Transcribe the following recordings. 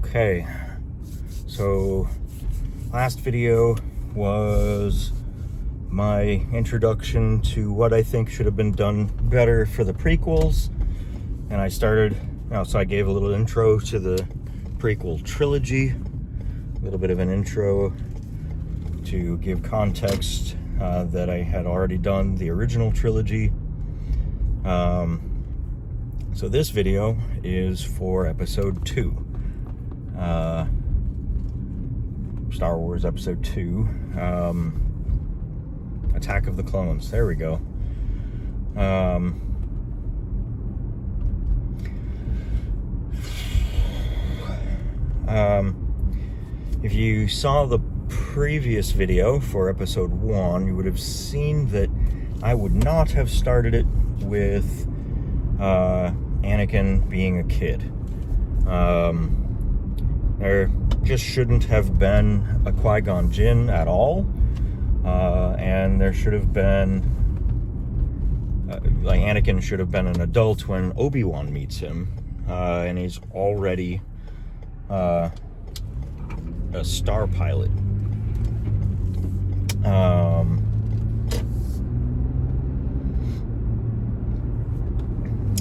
Okay, so last video was my introduction to what I think should have been done better for the prequels, and so I gave a little intro to the prequel trilogy, a little bit of an intro to give context that I had already done the original trilogy. So this video is for episode 2. Star Wars Episode 2, Attack of the Clones. There we go. If you saw the previous video for Episode 1, you would have seen that I would not have started it with Anakin being a kid. There just shouldn't have been a Qui-Gon Jinn at all, and there should have been, Anakin should have been an adult when Obi-Wan meets him, and he's already a star pilot.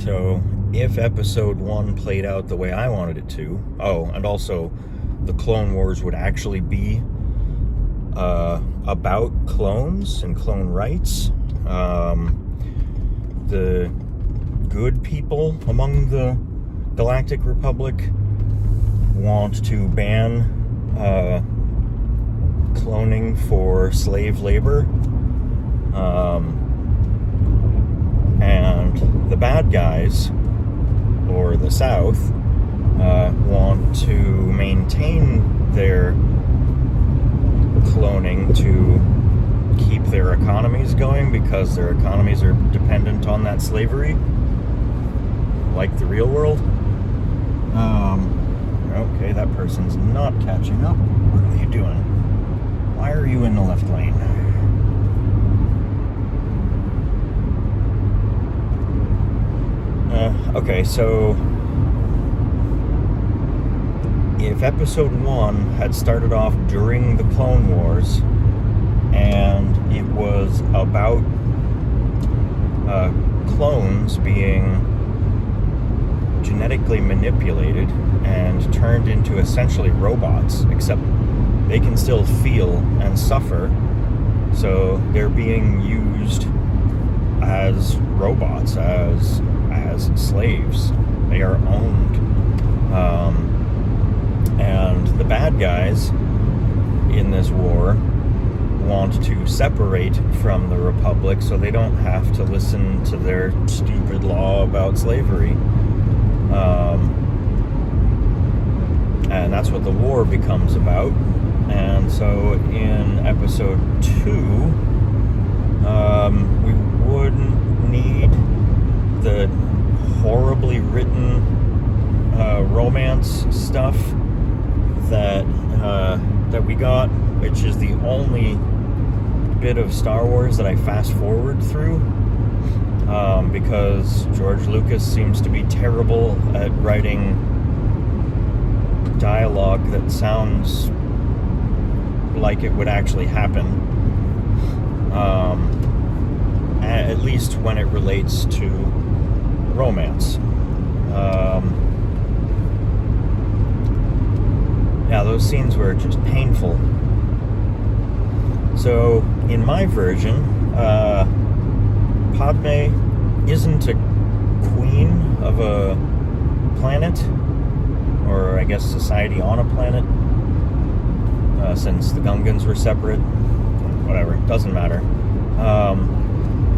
So if Episode 1 played out the way I wanted it to, and also the Clone Wars would actually be about clones and clone rights, the good people among the Galactic Republic want to ban cloning for slave labor, and the bad guys, or the South, want to maintain their cloning to keep their economies going, because their economies are dependent on that slavery, like the real world. Okay, that person's not catching up. What are you doing? Why are you in the left lane? Okay, so if Episode 1 had started off during the Clone Wars, and it was about clones being genetically manipulated and turned into essentially robots, except they can still feel and suffer, so they're being used as robots, as slaves. They are owned. And the bad guys in this war want to separate from the Republic so they don't have to listen to their stupid law about slavery. And that's what the war becomes about. And so in Episode 2, we wouldn't need the horribly written romance stuff that we got, which is the only bit of Star Wars that I fast forward through, because George Lucas seems to be terrible at writing dialogue that sounds like it would actually happen, at least when it relates to romance. Those scenes were just painful. So in my version, Padme isn't a queen of a planet, or I guess society on a planet, since the Gungans were separate. Whatever, doesn't matter.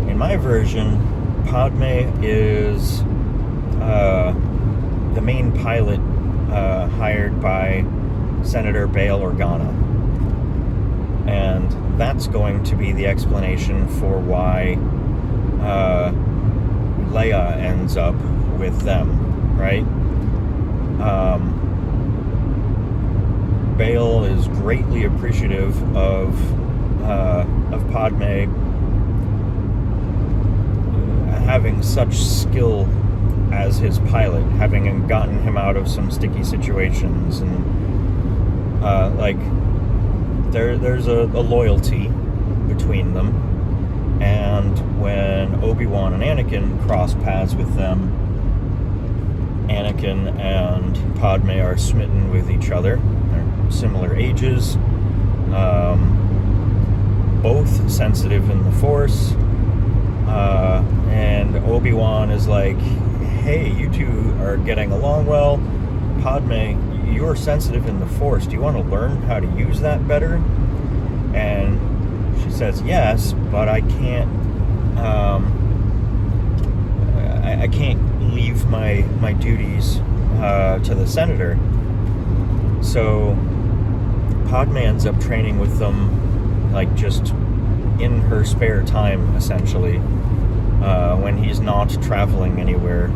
In my version, Padme is the main pilot hired by Senator Bail Organa. And that's going to be the explanation for why Leia ends up with them, right? Bail is greatly appreciative of Padme having such skill as his pilot, having gotten him out of some sticky situations, and like there's a loyalty between them. And when Obi-Wan and Anakin cross paths with them, Anakin and Padme are smitten with each other. They're similar ages, both sensitive in the Force, and Obi-Wan is like, hey, you two are getting along well. Padme, you're sensitive in the Force. Do you want to learn how to use that better? And she says yes, but I can't. I can't leave my duties to the Senator. So Padme ends up training with them, like just in her spare time, essentially, when he's not traveling anywhere,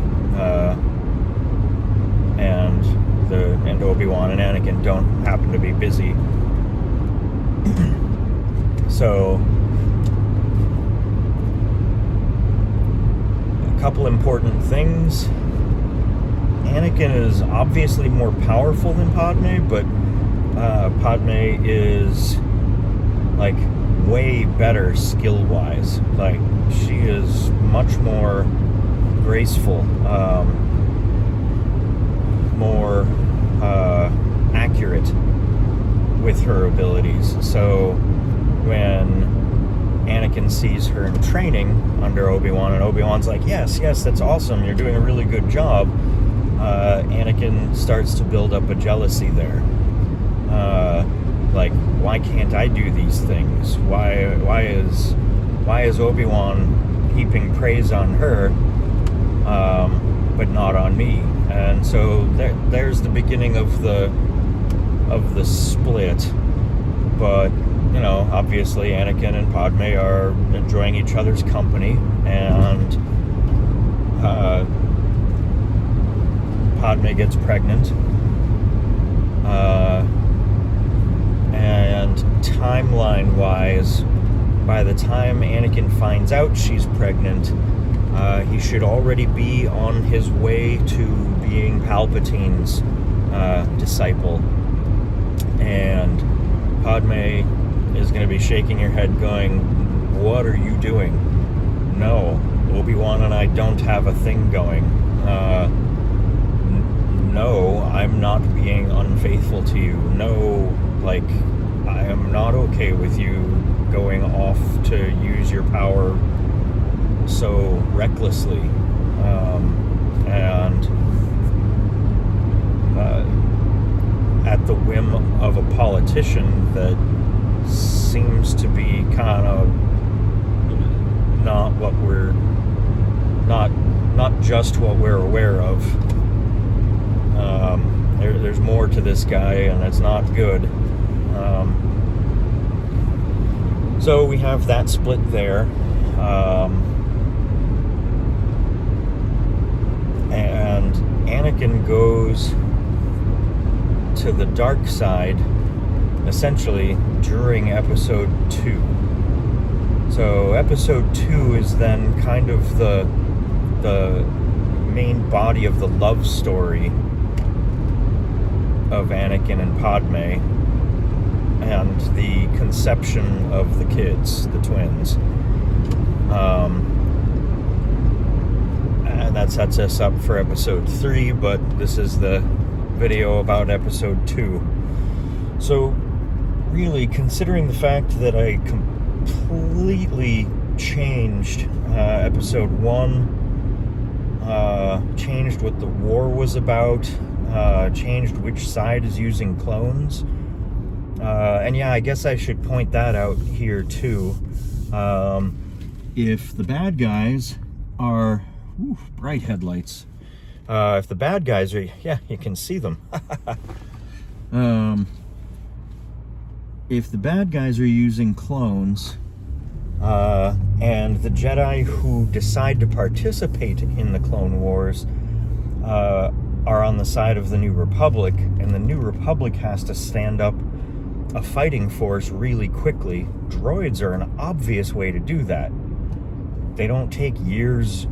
and Obi-Wan and Anakin don't happen to be busy. So, a couple important things. Anakin is obviously more powerful than Padme, but Padme is like way better skill-wise. Like, she is much more graceful, more accurate with her abilities. So when Anakin sees her in training under Obi-Wan, and Obi-Wan's like, yes, that's awesome, you're doing a really good job, Anakin starts to build up a jealousy there. Like, why can't I do these things? Why is Obi-Wan heaping praise on her, but not on me? And so there's the beginning of the split. But, you know, obviously Anakin and Padme are enjoying each other's company, and Padme gets pregnant, and timeline-wise, by the time Anakin finds out she's pregnant, he should already be on his way to being Palpatine's disciple. And Padme is going to be shaking her head going, what are you doing? No, Obi-Wan and I don't have a thing going. No, I'm not being unfaithful to you. No, like, I am not okay with you going off to use your power so recklessly. And at the whim of a politician that seems to be kind of not just what we're aware of. There's more to this guy, and it's not good. So we have that split there. And Anakin goes to the dark side essentially during episode 2. So episode 2 is then kind of the main body of the love story of Anakin and Padme, and the conception of the kids, the twins. And that sets us up for episode 3, but this is the video about episode 2. So really, considering the fact that I completely changed episode 1, changed what the war was about, changed which side is using clones, and yeah, I guess I should point that out here too. If the bad guys are bright headlights, if the bad guys are, yeah, you can see them. If the bad guys are using clones, and the Jedi who decide to participate in the Clone Wars are on the side of the New Republic, and the New Republic has to stand up a fighting force really quickly, droids are an obvious way to do that. They don't take years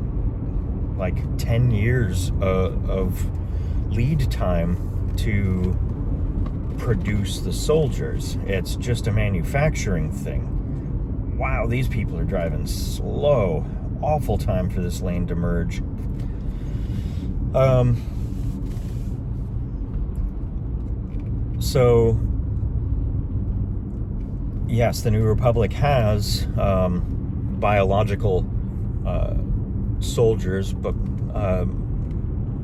like 10 years of lead time to produce the soldiers. It's just a manufacturing thing. Wow, these people are driving slow. Awful time for this lane to merge. So yes, the New Republic has biological soldiers, but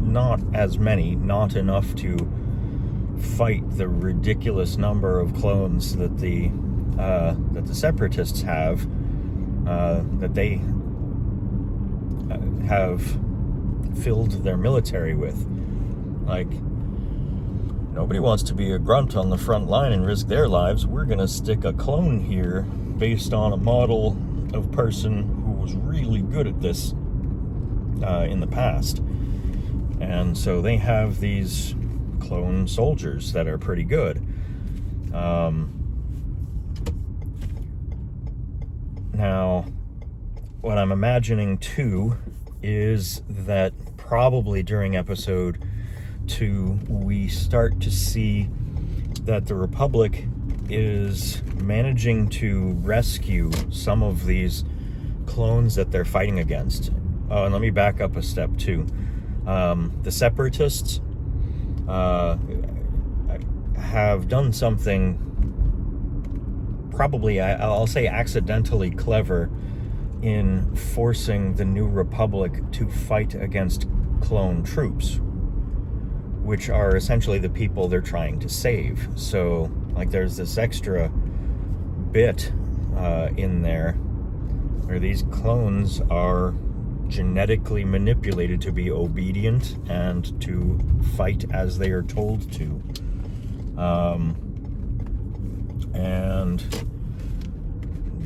not as many, not enough to fight the ridiculous number of clones that the Separatists have, that they have filled their military with. Like, nobody wants to be a grunt on the front line and risk their lives. We're gonna stick a clone here based on a model of person who was really good at this in the past. And so they have these clone soldiers that are pretty good. Now, what I'm imagining too is that probably during episode 2 we start to see that the Republic is managing to rescue some of these clones that they're fighting against. And let me back up a step too. The Separatists have done something probably, I'll say, accidentally clever in forcing the New Republic to fight against clone troops, which are essentially the people they're trying to save. So, like, there's this extra bit in there where these clones are genetically manipulated to be obedient and to fight as they are told to. And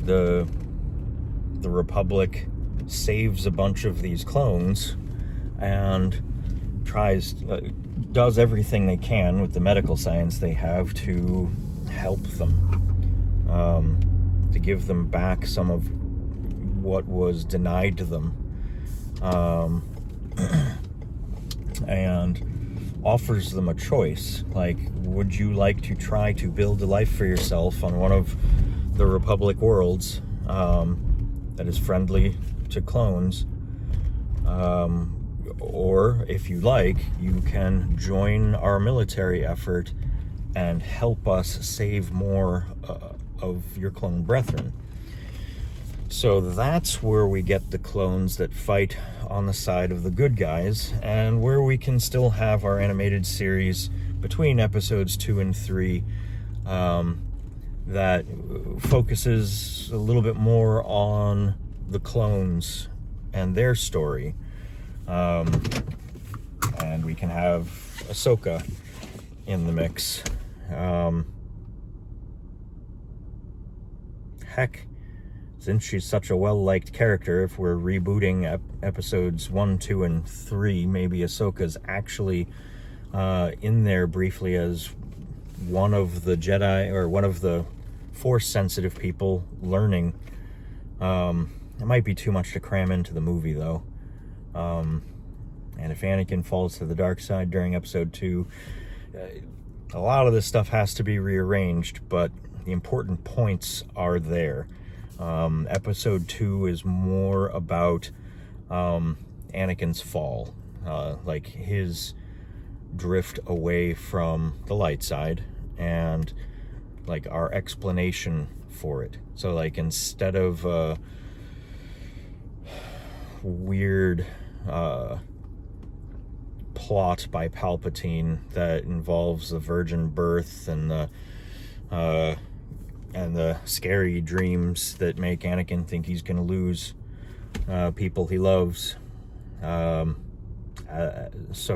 the Republic saves a bunch of these clones and does everything they can with the medical science they have to help them, to give them back some of what was denied to them, and offers them a choice. Like, would you like to try to build a life for yourself on one of the Republic worlds that is friendly to clones? Or if you like, you can join our military effort and help us save more of your clone brethren. So that's where we get the clones that fight on the side of the good guys, and where we can still have our animated series between episodes 2 and 3 that focuses a little bit more on the clones and their story. And we can have Ahsoka in the mix. Heck, since she's such a well-liked character, if we're rebooting episodes 1, 2, and 3, maybe Ahsoka's actually in there briefly as one of the Jedi, or one of the Force-sensitive people learning. It might be too much to cram into the movie, though. And if Anakin falls to the dark side during episode 2, a lot of this stuff has to be rearranged, but the important points are there. Episode 2 is more about Anakin's fall, like his drift away from the light side, and like our explanation for it. So, like, instead of weird plot by Palpatine that involves the virgin birth and the scary dreams that make Anakin think he's going to lose people he loves, so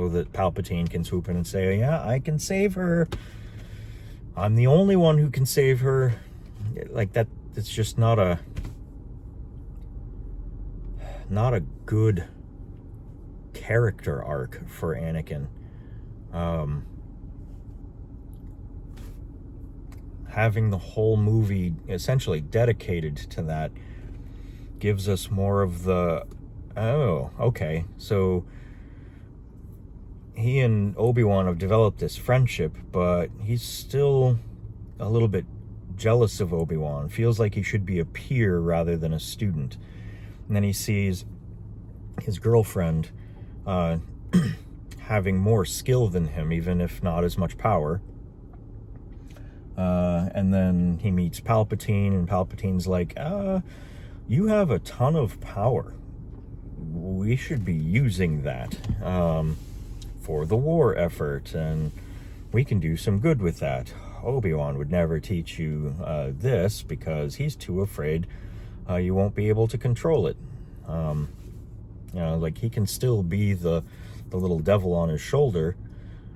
that Palpatine can swoop in and say, yeah, I can save her. I'm the only one who can save her. Like, that, it's just not a good character arc for Anakin. Having the whole movie essentially dedicated to that gives us more of the Oh, okay. So he and Obi-Wan have developed this friendship, but he's still a little bit jealous of Obi-Wan. Feels like he should be a peer rather than a student. And then he sees his girlfriend having more skill than him, even if not as much power. And then he meets Palpatine, and Palpatine's like, you have a ton of power. We should be using that for the war effort, and we can do some good with that. Obi-Wan would never teach you this because he's too afraid you won't be able to control it. Like, he can still be the little devil on his shoulder,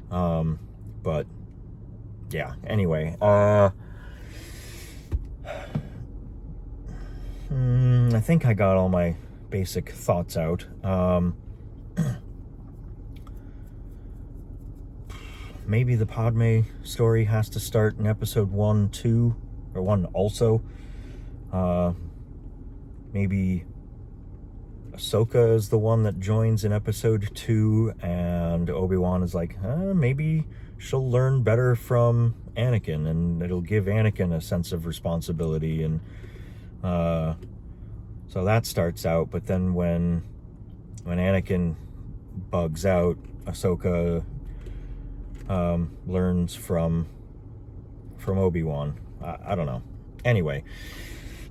but yeah, anyway, I think I got all my basic thoughts out. Maybe the Padme story has to start in episode 1, 2, or 1 also. Maybe Ahsoka is the one that joins in episode 2, and Obi-Wan is like, maybe she'll learn better from Anakin, and it'll give Anakin a sense of responsibility, and so that starts out. But then when Anakin bugs out, Ahsoka learns from Obi-Wan. I don't know. Anyway,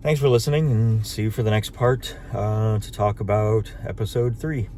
thanks for listening, and see you for the next part to talk about episode 3.